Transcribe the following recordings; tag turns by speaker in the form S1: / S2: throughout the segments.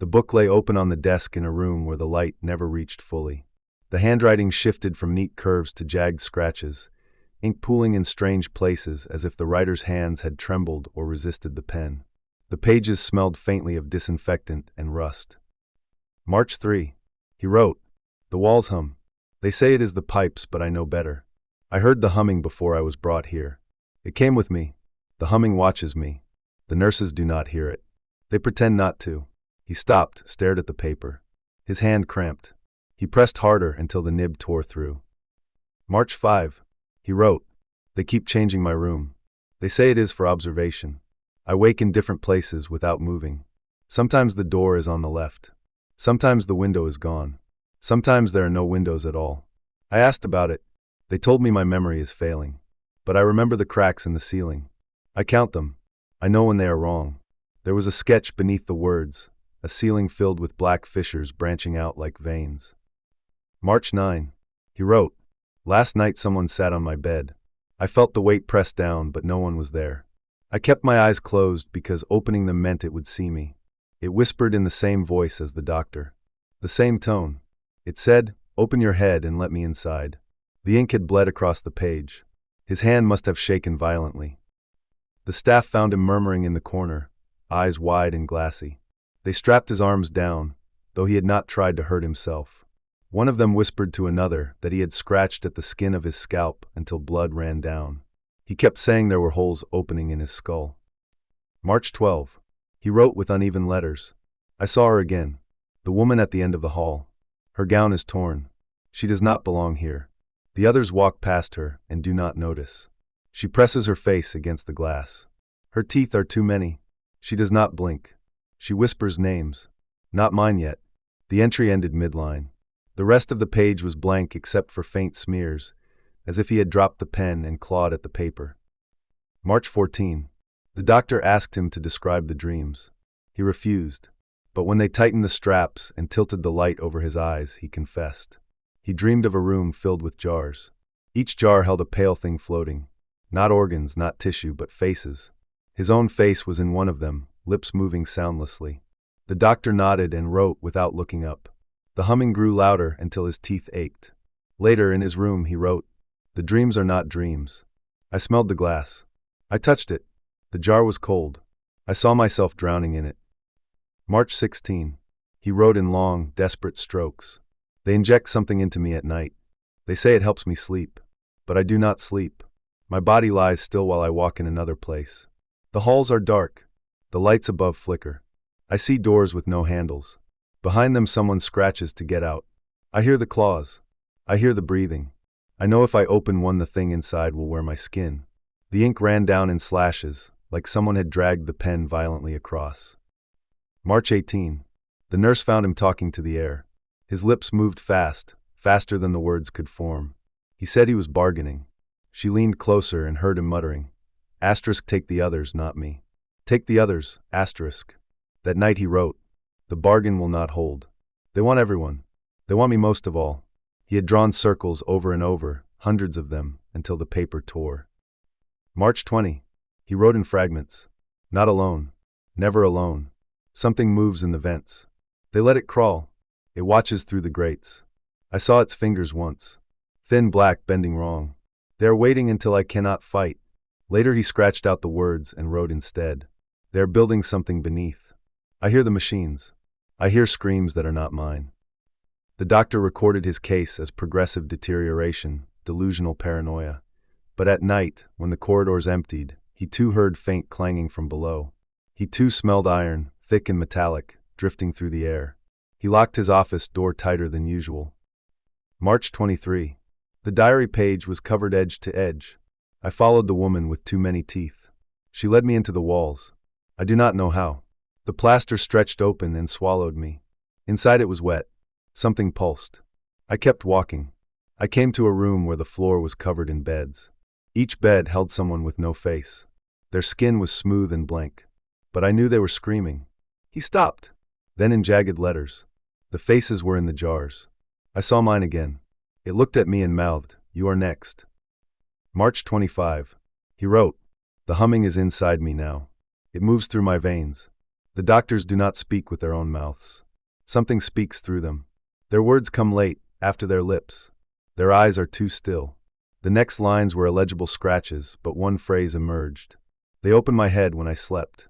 S1: The book lay open on the desk in a room where the light never reached fully. The handwriting shifted from neat curves to jagged scratches, ink pooling in strange places as if the writer's hands had trembled or resisted the pen. The pages smelled faintly of disinfectant and rust. March 3. He wrote, "The walls hum. They say it is the pipes, but I know better. I heard the humming before I was brought here. It came with me. The humming watches me. The nurses do not hear it. They pretend not to." He stopped, stared at the paper. His hand cramped. He pressed harder until the nib tore through. March 5. He wrote, "They keep changing my room. They say it is for observation. I wake in different places without moving. Sometimes the door is on the left. Sometimes the window is gone. Sometimes there are no windows at all. I asked about it. They told me my memory is failing. But I remember the cracks in the ceiling. I count them. I know when they are wrong. There was a sketch beneath the words, a ceiling filled with black fissures branching out like veins." March 9. He wrote, "Last night someone sat on my bed. I felt the weight press down, but no one was there. I kept my eyes closed because opening them meant it would see me. It whispered in the same voice as the doctor. The same tone. It said, 'Open your head and let me inside.'" The ink had bled across the page. His hand must have shaken violently. The staff found him murmuring in the corner, eyes wide and glassy. They strapped his arms down, though he had not tried to hurt himself. One of them whispered to another that he had scratched at the skin of his scalp until blood ran down. He kept saying there were holes opening in his skull. March 12. He wrote with uneven letters, "I saw her again. The woman at the end of the hall. Her gown is torn. She does not belong here. The others walk past her and do not notice. She presses her face against the glass. Her teeth are too many. She does not blink. She whispers names. Not mine yet." The entry ended midline. The rest of the page was blank except for faint smears, as if he had dropped the pen and clawed at the paper. March 14. The doctor asked him to describe the dreams. He refused, but when they tightened the straps and tilted the light over his eyes, he confessed. He dreamed of a room filled with jars. Each jar held a pale thing floating. Not organs, not tissue, but faces. His own face was in one of them, lips moving soundlessly. The doctor nodded and wrote without looking up. The humming grew louder until his teeth ached. Later, in his room, he wrote, "The dreams are not dreams. I smelled the glass. I touched it. The jar was cold. I saw myself drowning in it." March 16. He wrote in long, desperate strokes. "They inject something into me at night. They say it helps me sleep. But I do not sleep. My body lies still while I walk in another place. The halls are dark. The lights above flicker. I see doors with no handles. Behind them someone scratches to get out. I hear the claws. I hear the breathing. I know if I open one the thing inside will wear my skin." The ink ran down in slashes, like someone had dragged the pen violently across. March 18. The nurse found him talking to the air. His lips moved fast, faster than the words could form. He said he was bargaining. She leaned closer and heard him muttering, "Asterisk, take the others, not me. Take the others, asterisk." That night he wrote, "The bargain will not hold. They want everyone. They want me most of all." He had drawn circles over and over, hundreds of them, until the paper tore. March 20. He wrote in fragments. "Not alone. Never alone. Something moves in the vents. They let it crawl. It watches through the grates. I saw its fingers once. Thin black, bending wrong. They are waiting until I cannot fight." Later he scratched out the words and wrote instead, "They are building something beneath. I hear the machines. I hear screams that are not mine." The doctor recorded his case as progressive deterioration, delusional paranoia. But at night, when the corridors emptied, he too heard faint clanging from below. He too smelled iron, thick and metallic, drifting through the air. He locked his office door tighter than usual. March 23. The diary page was covered edge to edge. I followed the woman with too many teeth. She led me into the walls. I do not know how. The plaster stretched open and swallowed me. Inside it was wet. Something pulsed. I kept walking. I came to a room where the floor was covered in beds. Each bed held someone with no face. Their skin was smooth and blank. But I knew they were screaming. He stopped. Then in jagged letters. The faces were in the jars. I saw mine again. It looked at me and mouthed, "You are next." March 25. He wrote, "The humming is inside me now. It moves through my veins. The doctors do not speak with their own mouths. Something speaks through them. Their words come late, after their lips. Their eyes are too still. The next lines were illegible scratches, but one phrase emerged. They opened my head when I slept.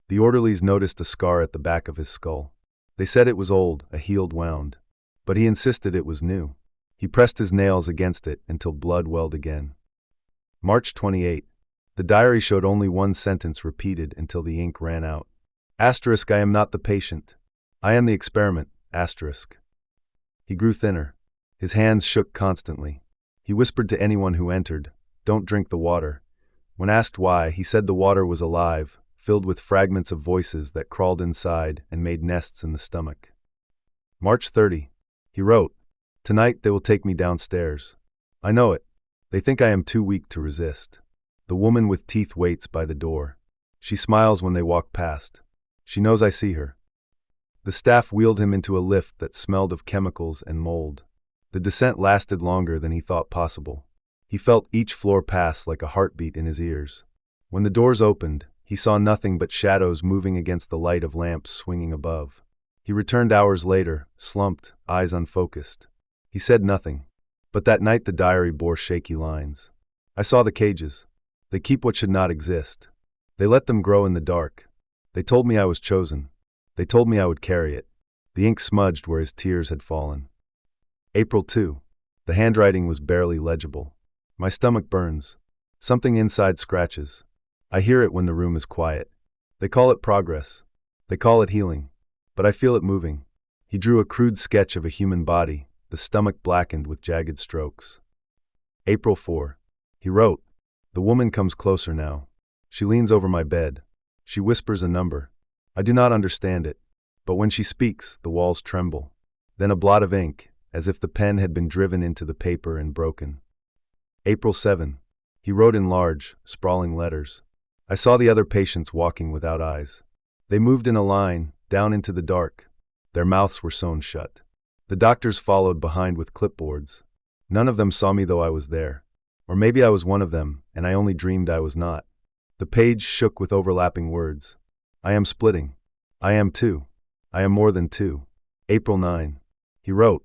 S1: The orderlies noticed a scar at the back of his skull. They said it was old, a healed wound. But he insisted it was new. He pressed his nails against it until blood welled again. March 28. The diary showed only one sentence repeated until the ink ran out. Asterisk, I am not the patient. I am the experiment. Asterisk. He grew thinner. His hands shook constantly. He whispered to anyone who entered, "Don't drink the water." When asked why, he said the water was alive, filled with fragments of voices that crawled inside and made nests in the stomach. March 30. He wrote, "Tonight they will take me downstairs. I know it. They think I am too weak to resist. The woman with teeth waits by the door. She smiles when they walk past. She knows I see her." The staff wheeled him into a lift that smelled of chemicals and mold. The descent lasted longer than he thought possible. He felt each floor pass like a heartbeat in his ears. When the doors opened, he saw nothing but shadows moving against the light of lamps swinging above. He returned hours later, slumped, eyes unfocused. He said nothing. But that night the diary bore shaky lines. "I saw the cages. They keep what should not exist. They let them grow in the dark. They told me I was chosen. They told me I would carry it." The ink smudged where his tears had fallen. April 2. The handwriting was barely legible. My stomach burns. Something inside scratches. I hear it when the room is quiet. They call it progress. They call it healing. But I feel it moving. He drew a crude sketch of a human body, the stomach blackened with jagged strokes. April 4. He wrote, "The woman comes closer now. She leans over my bed. She whispers a number. I do not understand it. But when she speaks, the walls tremble. Then a blot of ink, as if the pen had been driven into the paper and broken." April 7. He wrote in large, sprawling letters. "I saw the other patients walking without eyes. They moved in a line, down into the dark. Their mouths were sewn shut. The doctors followed behind with clipboards. None of them saw me though I was there. Or maybe I was one of them, and I only dreamed I was not." The page shook with overlapping words. "I am splitting. I am two. I am more than two." April 9. He wrote,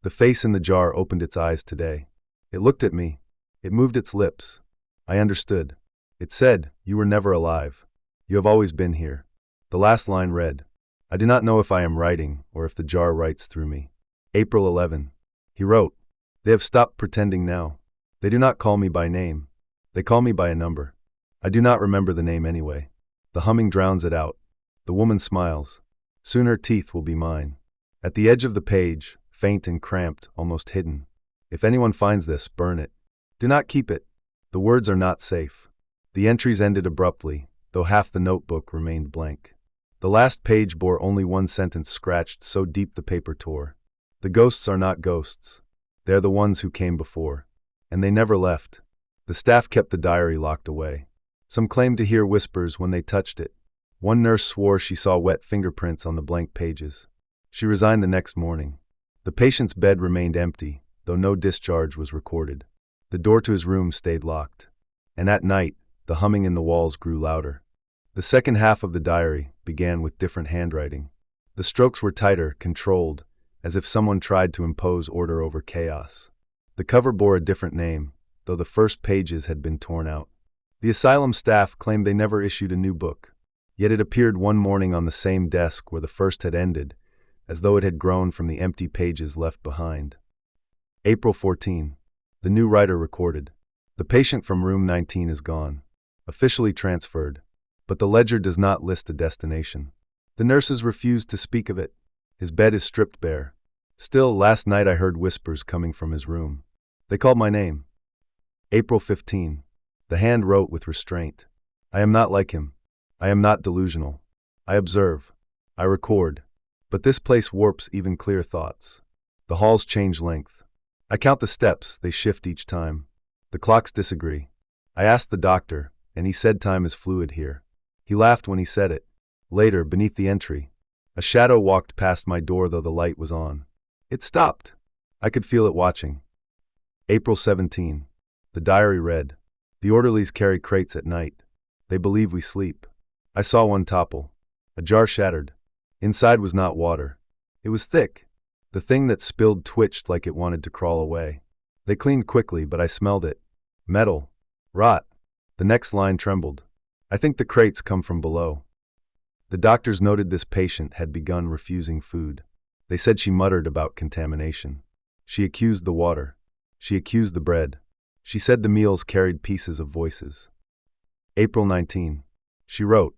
S1: "The face in the jar opened its eyes today. It looked at me. It moved its lips. I understood. It said, 'You were never alive. You have always been here.'" The last line read, "I do not know if I am writing or if the jar writes through me." April 11. He wrote, "They have stopped pretending now. They do not call me by name. They call me by a number. I do not remember the name anyway. The humming drowns it out. The woman smiles. Soon her teeth will be mine." At the edge of the page, faint and cramped, almost hidden. "If anyone finds this, burn it. Do not keep it. The words are not safe." The entries ended abruptly, though half the notebook remained blank. The last page bore only one sentence scratched so deep the paper tore. "The ghosts are not ghosts. They are the ones who came before. And they never left." The staff kept the diary locked away. Some claimed to hear whispers when they touched it. One nurse swore she saw wet fingerprints on the blank pages. She resigned the next morning. The patient's bed remained empty, though no discharge was recorded. The door to his room stayed locked. And at night, the humming in the walls grew louder. The second half of the diary began with different handwriting. The strokes were tighter, controlled, as if someone tried to impose order over chaos. The cover bore a different name, though the first pages had been torn out. The asylum staff claimed they never issued a new book, yet it appeared one morning on the same desk where the first had ended, as though it had grown from the empty pages left behind. April 14. The new writer recorded, "The patient from room 19 is gone, officially transferred, but the ledger does not list a destination. The nurses refuse to speak of it. His bed is stripped bare. Still, last night I heard whispers coming from his room. They called my name." April 15. The hand wrote with restraint, "I am not like him. I am not delusional. I observe. I record. But this place warps even clear thoughts. The halls change length. I count the steps, they shift each time. The clocks disagree. I asked the doctor, and he said time is fluid here. He laughed when he said it. Later, beneath the entry, a shadow walked past my door though the light was on. It stopped. I could feel it watching." April 17. The diary read, "The orderlies carry crates at night. They believe we sleep. I saw one topple. A A jar shattered. Inside was not water. It was thick. The thing that spilled twitched like it wanted to crawl away. They cleaned quickly, but I smelled it. Metal. Rot. The next line trembled. I think the crates come from below. The doctors noted this patient had begun refusing food. They said she muttered about contamination. She accused the water. She accused the bread. She said the meals carried pieces of voices. April 19. She wrote,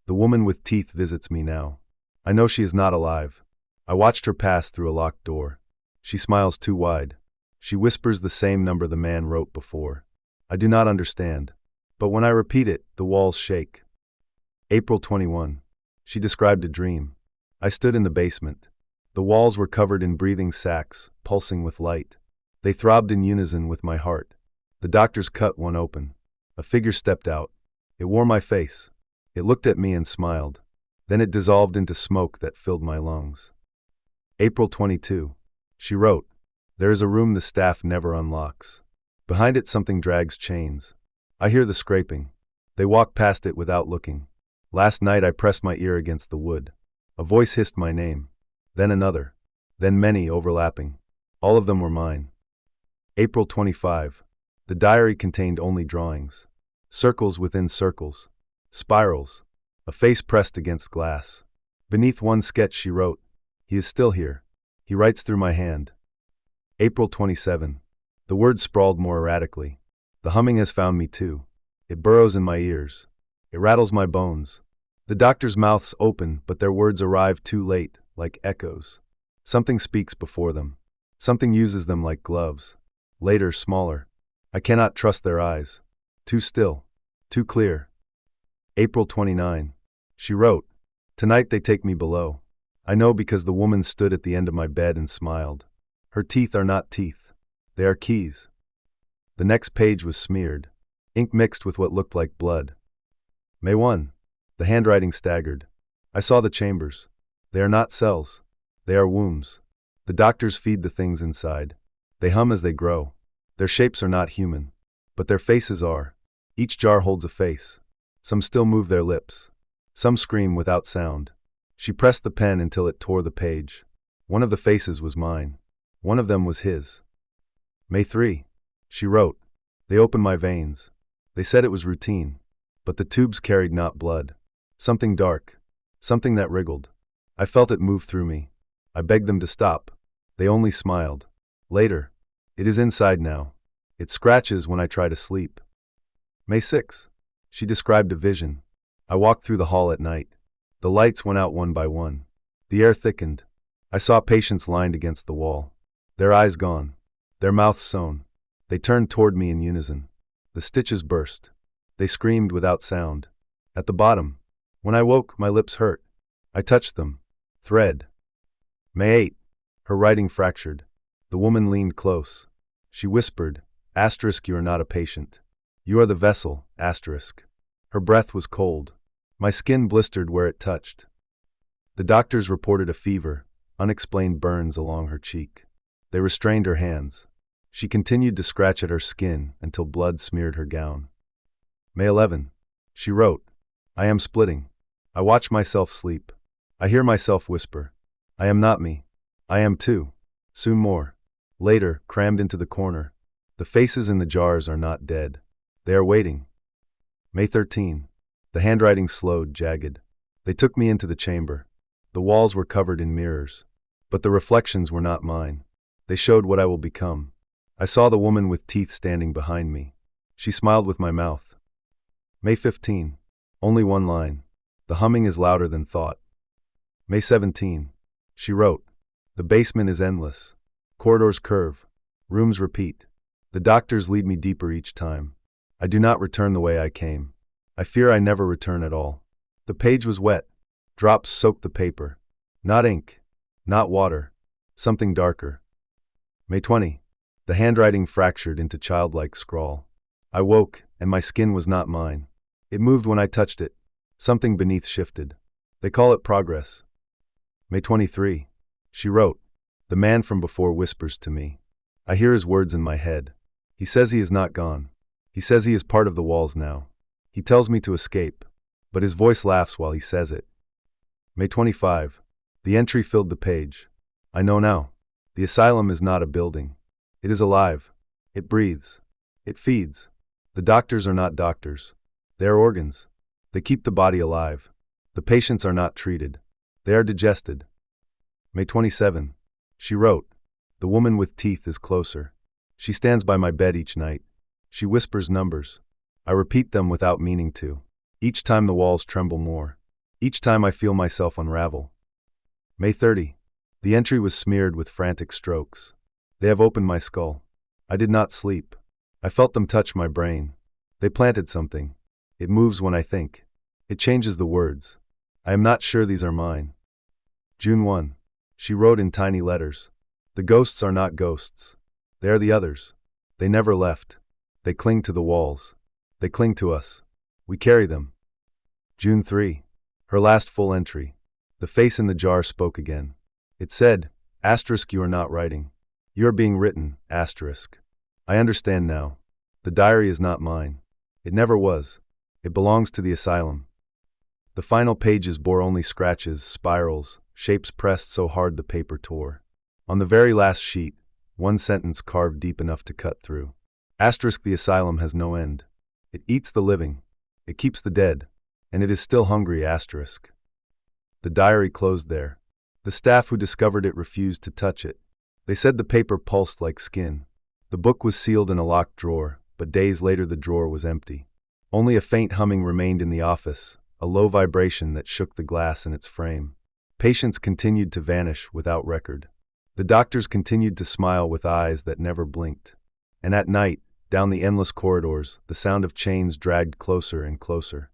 S1: "The woman with teeth visits me now. I know she is not alive. I watched her pass through a locked door. She smiles too wide. She whispers the same number the man wrote before. I do not understand. But when I repeat it, the walls shake." April 21. She described a dream. I stood in the basement. The walls were covered in breathing sacs, pulsing with light. They throbbed in unison with my heart. The doctors cut one open. A figure stepped out. It wore my face. It looked at me and smiled. Then it dissolved into smoke that filled my lungs. April 22. She wrote, "There is a room the staff never unlocks. Behind it something drags chains. I hear the scraping. They walk past it without looking. Last night I pressed my ear against the wood. A voice hissed my name. Then another. Then many overlapping. All of them were mine." April 25. The diary contained only drawings. Circles within circles. Spirals. A face pressed against glass. Beneath one sketch she wrote, "He is still here. He writes through my hand." April 27. The words sprawled more erratically. The humming has found me too. It burrows in my ears. It rattles my bones. The doctors' mouths open, but their words arrive too late, like echoes. Something speaks before them. Something uses them like gloves. Later, smaller. I cannot trust their eyes. Too still. Too clear. April 29. She wrote, "Tonight they take me below. I know because the woman stood at the end of my bed and smiled. Her teeth are not teeth. They are keys." The next page was smeared. Ink mixed with what looked like blood. May 1. The handwriting staggered. I saw the chambers. They are not cells. They are wombs. The doctors feed the things inside. They hum as they grow. Their shapes are not human. But their faces are. Each jar holds a face. Some still move their lips. Some scream without sound. She pressed the pen until it tore the page. One of the faces was mine. One of them was his. May 3. She wrote, "They opened my veins. They said it was routine. But the tubes carried not blood. Something dark. Something that wriggled. I felt it move through me. I begged them to stop. They only smiled. Later. It is inside now. It scratches when I try to sleep." May 6. She described a vision. I walked through the hall at night. The lights went out one by one. The air thickened. I saw patients lined against the wall. Their eyes gone. Their mouths sewn. They turned toward me in unison. The stitches burst. They screamed without sound. At the bottom. When I woke, my lips hurt. I touched them. Thread. May 8. Her writing fractured. The woman leaned close. She whispered, "Asterisk, you are not a patient. You are the vessel, asterisk." Her breath was cold. My skin blistered where it touched. The doctors reported a fever, unexplained burns along her cheek. They restrained her hands. She continued to scratch at her skin until blood smeared her gown. May 11. She wrote, "I am splitting. I watch myself sleep. I hear myself whisper, 'I am not me. I am too.' Soon more." Later, crammed into the corner, "The faces in the jars are not dead. They are waiting." May 13. The handwriting slowed, jagged. They took me into the chamber. The walls were covered in mirrors. But the reflections were not mine. They showed what I will become. I saw the woman with teeth standing behind me. She smiled with my mouth. May 15. Only one line. The humming is louder than thought. May 17. She wrote, "The basement is endless. Corridors curve. Rooms repeat. The doctors lead me deeper each time. I do not return the way I came. I fear I never return at all." The page was wet. Drops soaked the paper. Not ink. Not water. Something darker. May 20. The handwriting fractured into childlike scrawl. I woke, and my skin was not mine. It moved when I touched it. Something beneath shifted. They call it progress. May 23. She wrote, "The man from before whispers to me. I hear his words in my head. He says he is not gone. He says he is part of the walls now. He tells me to escape. But his voice laughs while he says it." May 25. The entry filled the page. I know now. The asylum is not a building. It is alive. It breathes. It feeds. The doctors are not doctors. They are organs. They keep the body alive. The patients are not treated. They are digested. May 27. She wrote, "The woman with teeth is closer. She stands by my bed each night. She whispers numbers. I repeat them without meaning to. Each time the walls tremble more. Each time I feel myself unravel." May 30. The entry was smeared with frantic strokes. They have opened my skull. I did not sleep. I felt them touch my brain. They planted something. It moves when I think. It changes the words. I am not sure these are mine. June 1. She wrote in tiny letters. "The ghosts are not ghosts. They are the others. They never left. They cling to the walls. They cling to us. We carry them." June 3. Her last full entry. The face in the jar spoke again. It said, "Asterisk, you are not writing. You are being written, asterisk. I understand now. The diary is not mine. It never was. It belongs to the asylum." The final pages bore only scratches, spirals, shapes pressed so hard the paper tore. On the very last sheet, one sentence carved deep enough to cut through. Asterisk, the asylum has no end. It eats the living. It keeps the dead. And it is still hungry, asterisk. The diary closed there. The staff who discovered it refused to touch it. They said the paper pulsed like skin. The book was sealed in a locked drawer, but days later the drawer was empty. Only a faint humming remained in the office, a low vibration that shook the glass in its frame. Patients continued to vanish without record. The doctors continued to smile with eyes that never blinked. And at night, down the endless corridors, the sound of chains dragged closer and closer.